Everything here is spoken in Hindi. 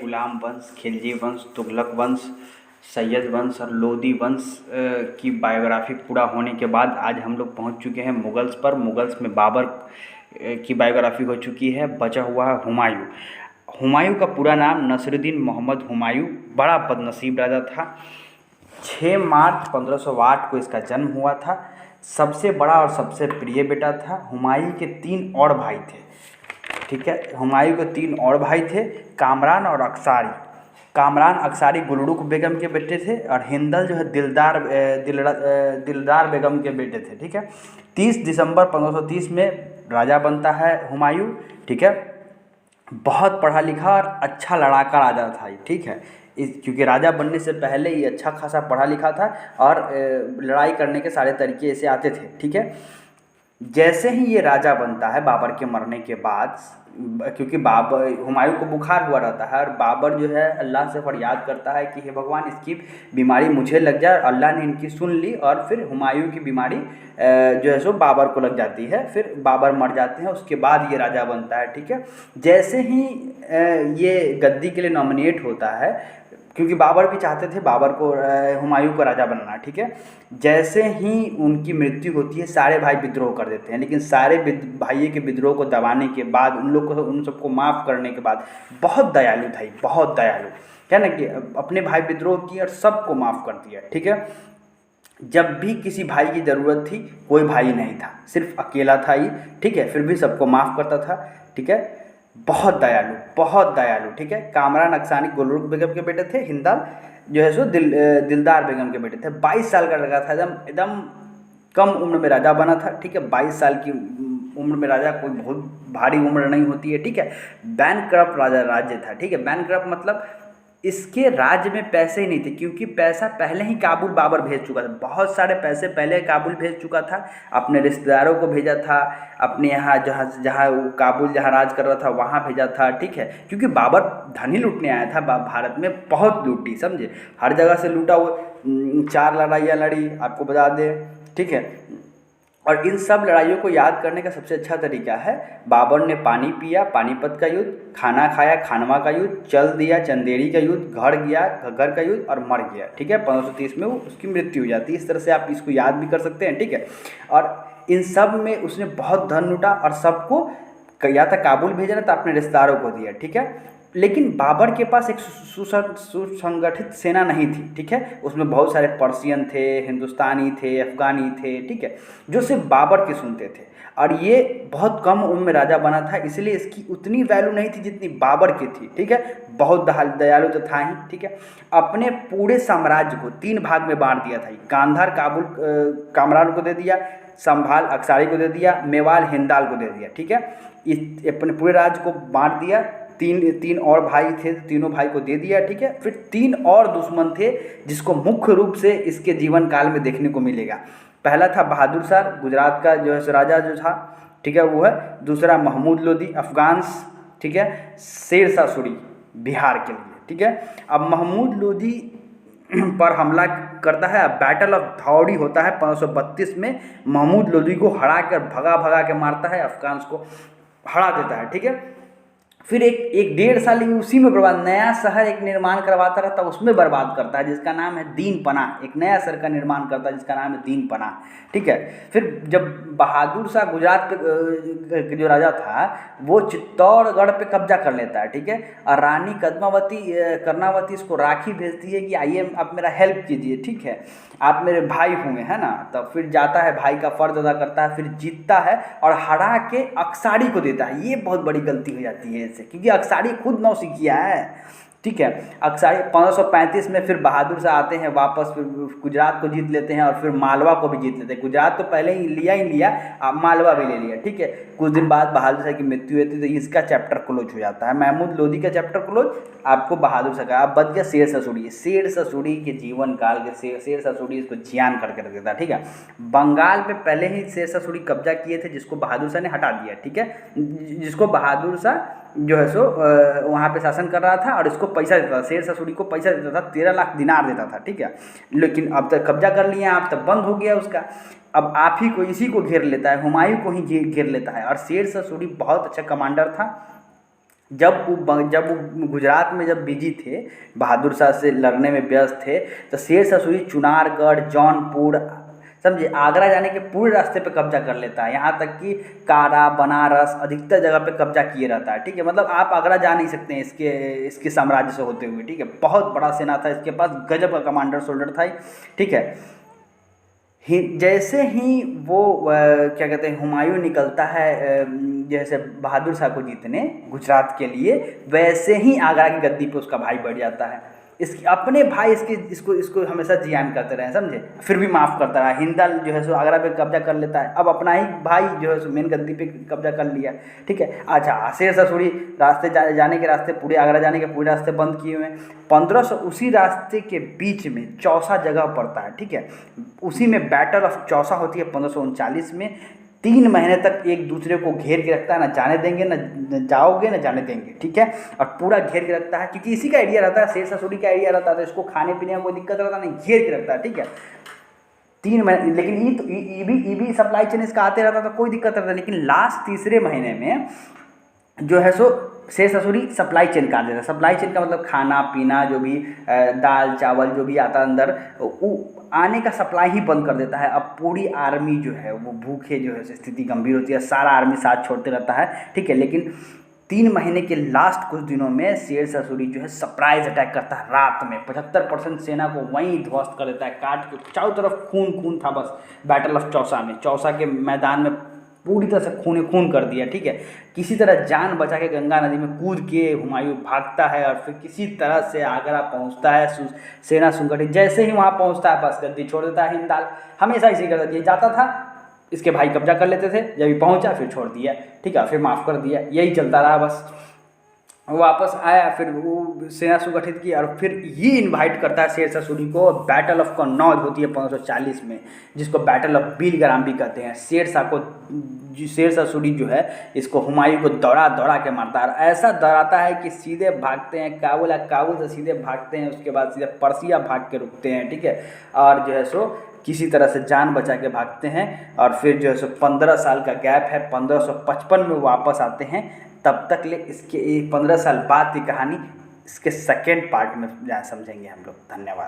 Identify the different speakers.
Speaker 1: गुलाम वंश, खिलजी वंश, तुगलक वंश, सैयद वंश और लोदी वंश की बायोग्राफी पूरा होने के बाद आज हम लोग पहुंच चुके हैं मुगल्स पर। मुगल्स में बाबर की बायोग्राफी हो चुकी है, बचा हुआ है हुमायूं। हुमायूं का पूरा नाम नसीरुद्दीन मोहम्मद हुमायूं, बड़ा बदनसीब राजा था। 6 मार्च 1508 को इसका जन्म हुआ था। सबसे बड़ा और सबसे प्रिय बेटा था। हुमायूं के 3 और भाई थे, ठीक है। हुमायूं के 3 और भाई थे, कामरान और अक्सारी। कामरान अक्सारी गुलरुख बेगम के बेटे थे और हिंदल जो है दिलदार बेगम के बेटे थे, ठीक है। 30 दिसंबर 1530 में राजा बनता है हुमायूं, ठीक है। बहुत पढ़ा लिखा और अच्छा लड़ाका राजा था ये, ठीक है। क्योंकि राजा बनने से पहले ही अच्छा खासा पढ़ा लिखा था और लड़ाई करने के सारे तरीके इसे आते थे, ठीक है। जैसे ही ये राजा बनता है बाबर के मरने के बाद, क्योंकि बाबर हुमायूं को बुखार हुआ रहता है और बाबर जो है अल्लाह से फरियाद करता है कि हे भगवान इसकी बीमारी मुझे लग जाए। अल्लाह ने इनकी सुन ली और फिर हुमायूं की बीमारी जो है सो बाबर को लग जाती है। फिर बाबर मर जाते हैं, उसके बाद ये राजा बनता है, ठीक है। जैसे ही ये गद्दी के लिए नॉमिनेट होता है, क्योंकि बाबर भी चाहते थे बाबर को हुमायूं को राजा बनना, ठीक है। जैसे ही उनकी मृत्यु होती है सारे भाई विद्रोह कर देते हैं, लेकिन सारे भाइयों के विद्रोह को दबाने के बाद, उन सबको माफ़ करने के बाद, बहुत दयालु था, बहुत दयालु, क्या ना, कि अपने भाई विद्रोह किए और सबको माफ़ कर दिया, ठीक है। जब भी किसी भाई की ज़रूरत थी कोई भाई नहीं था, सिर्फ अकेला था ही, ठीक है। फिर भी सबको माफ़ करता था, ठीक है। बहुत दयालु, बहुत दयालु, ठीक है। कामरान अक्सानी गुलरुख बेगम के बेटे थे, हिंदल जो है सो दिलदार बेगम के बेटे थे। 22 साल का लड़का था, एकदम एकदम कम उम्र में राजा बना था, ठीक है। 22 साल की उम्र में राजा कोई बहुत भारी उम्र नहीं होती है, ठीक है। बैंकक्रप्ट राज्य था, ठीक है। बैंकक्रप्ट मतलब इसके राज्य में पैसे ही नहीं थे, क्योंकि पैसा पहले ही काबुल बाबर भेज चुका था। बहुत सारे पैसे पहले काबुल भेज चुका था, अपने रिश्तेदारों को भेजा था, अपने यहाँ जहाँ जहाँ काबुल जहाँ राज कर रहा था वहाँ भेजा था, ठीक है। क्योंकि बाबर धन ही लूटने आया था। भारत में बहुत लूटी, समझे, हर जगह से लूटा। वो 4 लड़ाइयाँ लड़ी, आपको बता दें, ठीक है। और इन सब लड़ाइयों को याद करने का सबसे अच्छा तरीका है, बाबर ने पानी पिया, पानीपत का युद्ध, खाना खाया, खानवा का युद्ध, चल दिया, चंदेरी का युद्ध, घर गया, घग्गर का युद्ध और मर गया, ठीक है। 1530 में वो उसकी मृत्यु हो जाती है। इस तरह से आप इसको याद भी कर सकते हैं, ठीक है। और इन सब में उसने बहुत धन लूटा और सबको या था काबुल भेजा ना, तो अपने रिश्तेदारों को दिया, ठीक है। लेकिन बाबर के पास एक सुसंगठित सेना नहीं थी, ठीक है। उसमें बहुत सारे पर्शियन थे, हिंदुस्तानी थे, अफगानी थे, ठीक है, जो सिर्फ बाबर के सुनते थे। और ये बहुत कम उम्र में राजा बना था, इसलिए इसकी उतनी वैल्यू नहीं थी जितनी बाबर की थी, ठीक है। बहुत दयालु तो था ही, ठीक है। अपने पूरे साम्राज्य को 3 भाग में बांट दिया था। गांधार काबुल कामरान को दे दिया, संभाल अक्सारी को दे दिया, मेवाल हिंदाल को दे दिया, ठीक है। इस अपने पूरे राज्य को बांट दिया। 3 और भाई थे, तीनों भाई को दे दिया, ठीक है। फिर 3 और दुश्मन थे जिसको मुख्य रूप से इसके जीवन काल में देखने को मिलेगा। पहला था बहादुर शाह, गुजरात का जो है राजा जो था, ठीक है, वो है। दूसरा महमूद लोदी, अफगान, ठीक है। शेरशाह सूरी, बिहार के लिए, ठीक है। अब महमूद लोदी पर हमला करता है। बैटल ऑफ धौड़ी होता है 1532 में। महमूद लोदी को हरा कर भगा के मारता है, अफगान को हरा देता है, ठीक है। फिर एक 1.5 साल उसी में बर्बाद, नया शहर एक निर्माण करवाता रहता है, उसमें बर्बाद करता है, जिसका नाम है दीन पनाह। एक नया शहर का निर्माण करता है जिसका नाम है दीन पनाह, ठीक है। फिर जब बहादुर शाह गुजरात पे जो राजा था वो चित्तौड़गढ़ पे कब्जा कर लेता है, ठीक है। और रानी कर्णावती इसको राखी भेजती है कि आइए आप मेरा हेल्प कीजिए, ठीक है, आप मेरे भाई होंगे, है ना। तब फिर जाता है, भाई का फर्ज अदा करता है, फिर जीतता है और हरा के अक्सारी को देता है। ये बहुत बड़ी गलती हो जाती है इससे, क्योंकि अक्सारी खुद नौसिखिया है, ठीक है। अक्सारी 1535 में फिर बहादुर शाह आते हैं वापस, फिर गुजरात को जीत लेते हैं और फिर मालवा को भी जीत लेते हैं। गुजरात तो पहले ही लिया, अब मालवा भी ले लिया, ठीक है। कुछ दिन बाद बहादुर शाह की मृत्यु होती है, तो इसका चैप्टर क्लोज हो जाता है। महमूद लोदी का चैप्टर क्लोज, आपको बहादुर शाह का। अब बच गया शेरशाह सूरी। शेरशाह सूरी के जीवन काल के शेरशाह सूरी इसको जियान करके रख देता है, ठीक है। बंगाल पे पहले ही शेरशाह सूरी कब्जा किए थे, जिसको बहादुर शाह ने हटा दिया, ठीक है। जिसको बहादुर शाह जो है सो वहाँ पे शासन कर रहा था और इसको पैसा देता था, शेरशाह सूरी को पैसा देता था, 13 लाख दिनार देता था, ठीक है। लेकिन अब तक कब्जा कर लिया, अब तक बंद हो गया उसका। अब आप ही को, इसी को घेर लेता है, हुमायूं को ही घेर लेता है। और शेरशाह सूरी बहुत अच्छा कमांडर था, जब वो गुजरात में जब बिजी थे, बहादुर शाह से लड़ने में व्यस्त थे, तो शेर शाह सूरी चुनारगढ़, जौनपुर, समझे, आगरा जाने के पूरे रास्ते पे कब्जा कर लेता है। यहाँ तक कि कारा, बनारस, अधिकतर जगह पे कब्जा किए रहता है। ठीक है, मतलब आप आगरा जा नहीं सकते हैं इसके साम्राज्य से होते हुए। ठीक है, बहुत बड़ा सेना था इसके पास, गजब का कमांडर सोल्डर था। ठीक है, जैसे ही वो क्या कहते हैं, हुमायूं निकलता है जैसे बहादुर शाह को जीतने गुजरात के लिए, वैसे ही आगरा की गद्दी पे उसका भाई बैठ जाता है। इसके अपने भाई इसको हमेशा जियान करते रहे, समझे, फिर भी माफ़ करता रहा। हिंदल जो है सो आगरा पे कब्जा कर लेता है, अब अपना ही भाई जो है सो मेन गद्दी पे कब्जा कर लिया। ठीक है, अच्छा, शेर शाह सूरी रास्ते जाने के रास्ते, पूरे आगरा जाने के पूरे रास्ते बंद किए हुए हैं। 1500 उसी रास्ते के बीच में चौसा जगह पड़ता है। ठीक है, उसी में बैटल ऑफ चौसा होती है 1539 में। 3 महीने तक एक दूसरे को घेर के रखता है, ना जाने देंगे, न जाओगे न जाने देंगे। ठीक है, और पूरा घेर के रखता है, क्योंकि इसी का आइडिया रहता है, शेर शाह सूरी का आइडिया रहता है, तो इसको खाने पीने में कोई दिक्कत रहता नहीं, घेर के रखता है। ठीक है, 3 महीने, लेकिन ये भी सप्लाई चेन इसका आते रहता, तो कोई दिक्कत रहता, लेकिन लास्ट तीसरे महीने में जो है सो शेर शाह सूरी सप्लाई चेन काट देता है। सप्लाई चेन का मतलब खाना पीना, जो भी दाल चावल जो भी आता है अंदर, वो आने का सप्लाई ही बंद कर देता है। अब पूरी आर्मी जो है वो भूखे, जो है स्थिति गंभीर होती है, सारा आर्मी साथ छोड़ते रहता है। ठीक है, लेकिन 3 महीने के लास्ट कुछ दिनों में शेर शाह सूरी जो है सरप्राइज अटैक करता है रात में, 75% सेना को वहीं ध्वस्त कर देता है, काट के चारों तरफ खून खून था बस। बैटल ऑफ चौसा में, चौसा के मैदान में पूरी तरह से खून खून कर दिया। ठीक है, किसी तरह जान बचा के गंगा नदी में कूद के हुमायूं भागता है, और फिर किसी तरह से आगरा पहुंचता है। सेना संगठित, जैसे ही वहाँ पहुंचता है बस गद्दी छोड़ देता है। हिंदाल हमेशा इसी करता, ये जाता था, इसके भाई कब्जा कर लेते थे, जब ये पहुंचा फिर छोड़ दिया। ठीक है, फिर माफ़ कर दिया, यही चलता रहा बस। वापस आया, फिर वो सेना सुगठित की, और फिर ये इनवाइट करता है शेर शाह सूरी को। बैटल ऑफ कन्नौज होती है 1540 में, जिसको बैटल ऑफ बिलग्राम भी कहते हैं। शेर शाह सूरी जो है इसको हुमायूं को दौड़ा दौड़ा के मारता है, ऐसा दौड़ाता है कि सीधे भागते हैं काबुल, या काबुल से सीधे भागते हैं, उसके बाद सीधे पर्सिया भाग के रुकते हैं। ठीक है, और जो है सो किसी तरह से जान बचा के भागते हैं, और फिर जो है सो 15 साल का गैप है, 1555 में वापस आते हैं। तब तक ले इसके 15 साल बाद की कहानी इसके सेकेंड पार्ट में समझेंगे हम लोग। धन्यवाद।